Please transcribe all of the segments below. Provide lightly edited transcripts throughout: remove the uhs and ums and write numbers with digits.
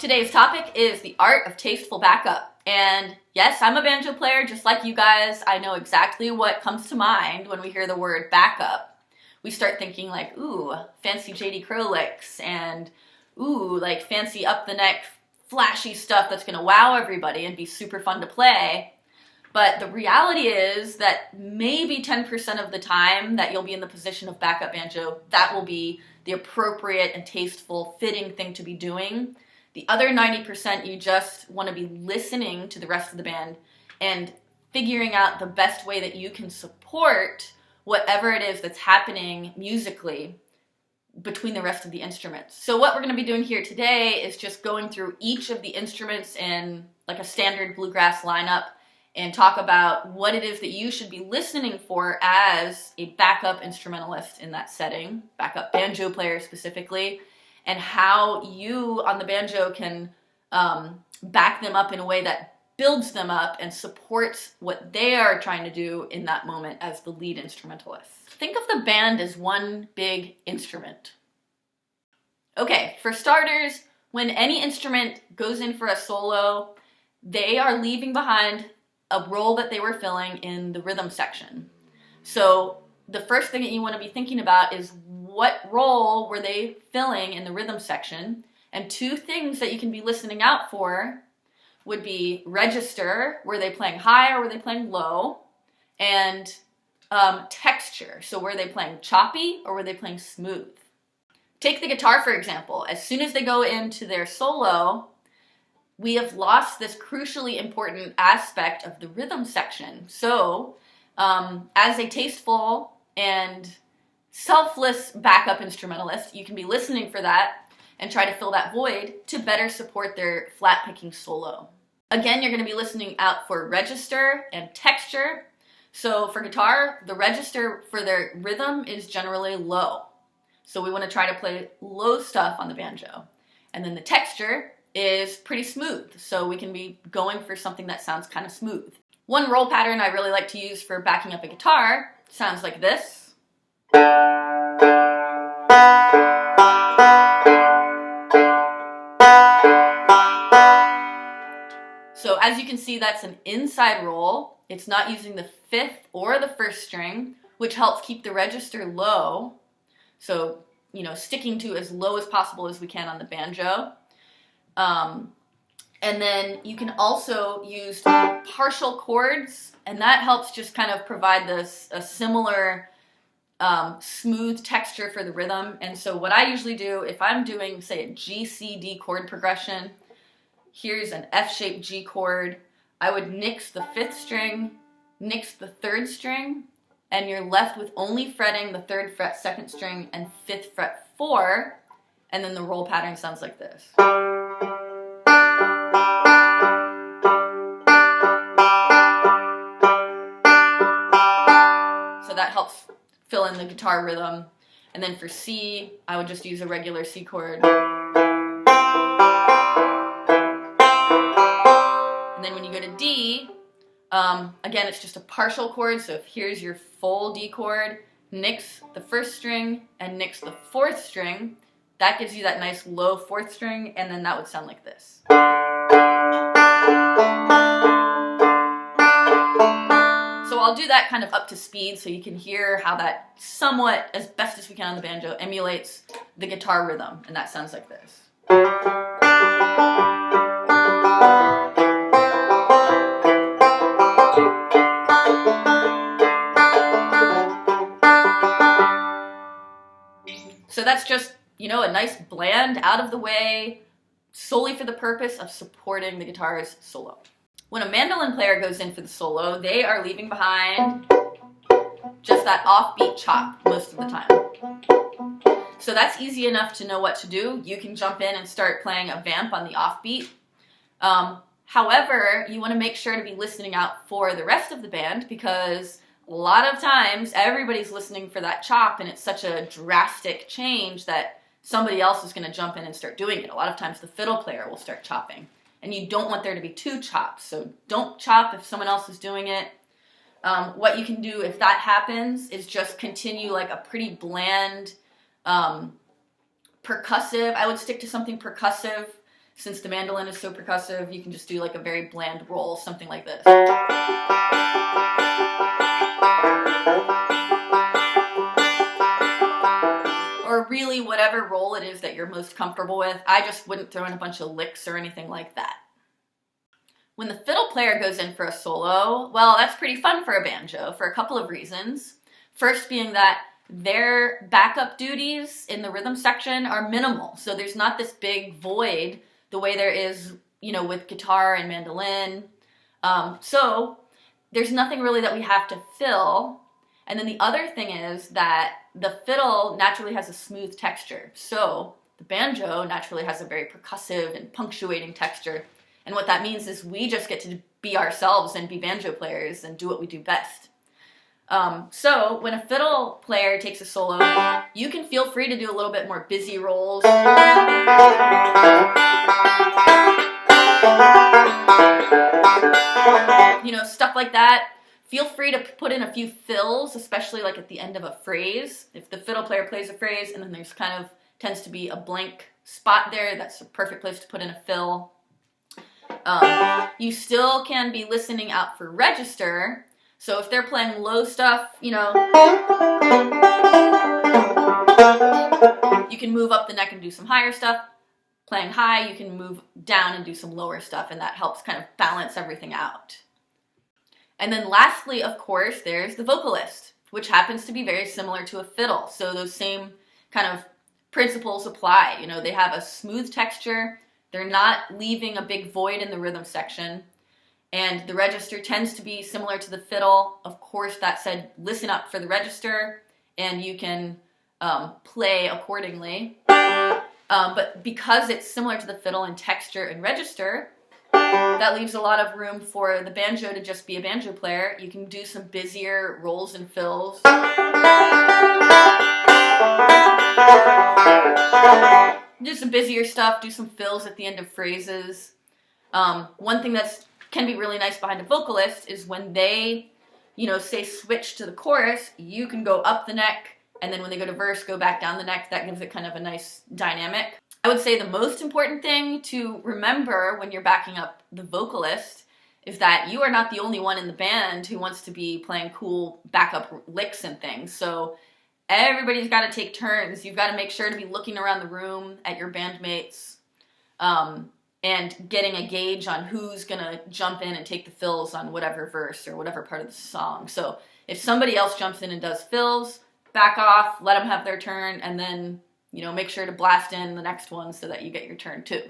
Today's topic is the art of tasteful backup. And yes, I'm a banjo player just like you guys. I know exactly what comes to mind when we hear the word backup. We start thinking like, ooh, fancy JD Crow licks and ooh, like fancy up the neck, flashy stuff that's gonna wow everybody and be super fun to play. But the reality is that maybe 10% of the time that you'll be in the position of backup banjo, that will be the appropriate and tasteful, fitting thing to be doing. The other 90%, you just want to be listening to the rest of the band and figuring out the best way that you can support whatever it is that's happening musically between the rest of the instruments. So what we're going to be doing here today is just going through each of the instruments in like a standard bluegrass lineup and talk about what it is that you should be listening for as a backup instrumentalist in that setting, backup banjo player specifically, and how you on the banjo can back them up in a way that builds them up and supports what they are trying to do in that moment as the lead instrumentalist. Think of the band as one big instrument. Okay, for starters, when any instrument goes in for a solo, they are leaving behind a role that they were filling in the rhythm section. So the first thing that you want to be thinking about is what role were they filling in the rhythm section? And two things that you can be listening out for would be register, were they playing high or were they playing low? And texture, so were they playing choppy or were they playing smooth? Take the guitar, for example. As soon as they go into their solo, we have lost this crucially important aspect of the rhythm section. So, as a tasteful and selfless backup instrumentalist, you can be listening for that and try to fill that void to better support their flat picking solo. Again, you're going to be listening out for register and texture. So for guitar, the register for their rhythm is generally low. So we want to try to play low stuff on the banjo. And then the texture is pretty smooth, so we can be going for something that sounds kind of smooth. One roll pattern I really like to use for backing up a guitar sounds like this. So as you can see, that's an inside roll. It's not using the fifth or the first string, which helps keep the register low. So, sticking to as low as possible as we can on the banjo. And then you can also use partial chords, and that helps just kind of provide this a similar smooth texture for the rhythm. And so what I usually do, if I'm doing, say, a G, C, D chord progression, here's an F-shaped G chord, I would nix the fifth string, nix the third string, and you're left with only fretting the third fret, second string, and fifth fret 4, and then the roll pattern sounds like this. So that helps fill in the guitar rhythm. And then for C, I would just use a regular C chord. And then when you go to D, again, it's just a partial chord. So if here's your full D chord, nix the first string and nix the fourth string. That gives you that nice low fourth string, and then that would sound like this. So I'll do that kind of up to speed so you can hear how that somewhat, as best as we can on the banjo, emulates the guitar rhythm, and that sounds like this. So that's just, a nice bland, out of the way, solely for the purpose of supporting the guitar's solo. When a mandolin player goes in for the solo, they are leaving behind just that offbeat chop most of the time. So that's easy enough to know what to do. You can jump in and start playing a vamp on the offbeat. However, you want to make sure to be listening out for the rest of the band, because a lot of times everybody's listening for that chop, and it's such a drastic change that somebody else is going to jump in and start doing it. A lot of times the fiddle player will start chopping, and you don't want there to be two chops, so don't chop if someone else is doing it. What you can do if that happens is just continue like a pretty bland percussive. I would stick to something percussive Since the mandolin is so percussive, you can just do like a very bland roll, something like this. Or really whatever roll it is that you're most comfortable with. I just wouldn't throw in a bunch of licks or anything like that. When the fiddle player goes in for a solo, well, that's pretty fun for a banjo for a couple of reasons. First being that their backup duties in the rhythm section are minimal. So there's not this big void the way there is, with guitar and mandolin. So there's nothing really that we have to fill. And then the other thing is that the fiddle naturally has a smooth texture. So the banjo naturally has a very percussive and punctuating texture. And what that means is we just get to be ourselves and be banjo players and do what we do best. So when a fiddle player takes a solo, you can feel free to do a little bit more busy rolls. Stuff like that. Feel free to put in a few fills, especially like at the end of a phrase. If the fiddle player plays a phrase and then there's tends to be a blank spot there, that's a perfect place to put in a fill. You still can be listening out for register. So if they're playing low stuff, you can move up the neck and do some higher stuff. Playing high, you can move down and do some lower stuff, and that helps kind of balance everything out. And then lastly, of course, there's the vocalist, which happens to be very similar to a fiddle. So those same kind of principles apply. They have a smooth texture. They're not leaving a big void in the rhythm section. And the register tends to be similar to the fiddle. Of course, that said, listen up for the register, and you can play accordingly. But because it's similar to the fiddle in texture and register, that leaves a lot of room for the banjo to just be a banjo player. You can do some busier rolls and fills. Do some busier stuff, do some fills at the end of phrases. One thing that can be really nice behind a vocalist is when they, say switch to the chorus, you can go up the neck, and then when they go to verse, go back down the neck. That gives it kind of a nice dynamic. I would say the most important thing to remember when you're backing up the vocalist is that you are not the only one in the band who wants to be playing cool backup licks and things. So everybody's got to take turns. You've got to make sure to be looking around the room at your bandmates and getting a gauge on who's going to jump in and take the fills on whatever verse or whatever part of the song. So if somebody else jumps in and does fills, back off, let them have their turn, and then make sure to blast in the next one so that you get your turn too.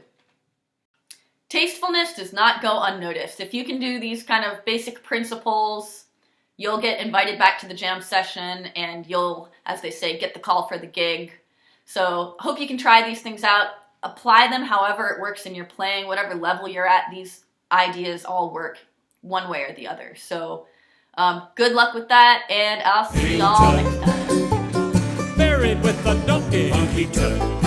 Tastefulness does not go unnoticed. If you can do these kind of basic principles, you'll get invited back to the jam session and you'll, as they say, get the call for the gig. So hope you can try these things out. Apply them however it works in your playing, whatever level you're at. These ideas all work one way or the other. So good luck with that, and I'll see y'all next time. Buried with the donkey turn.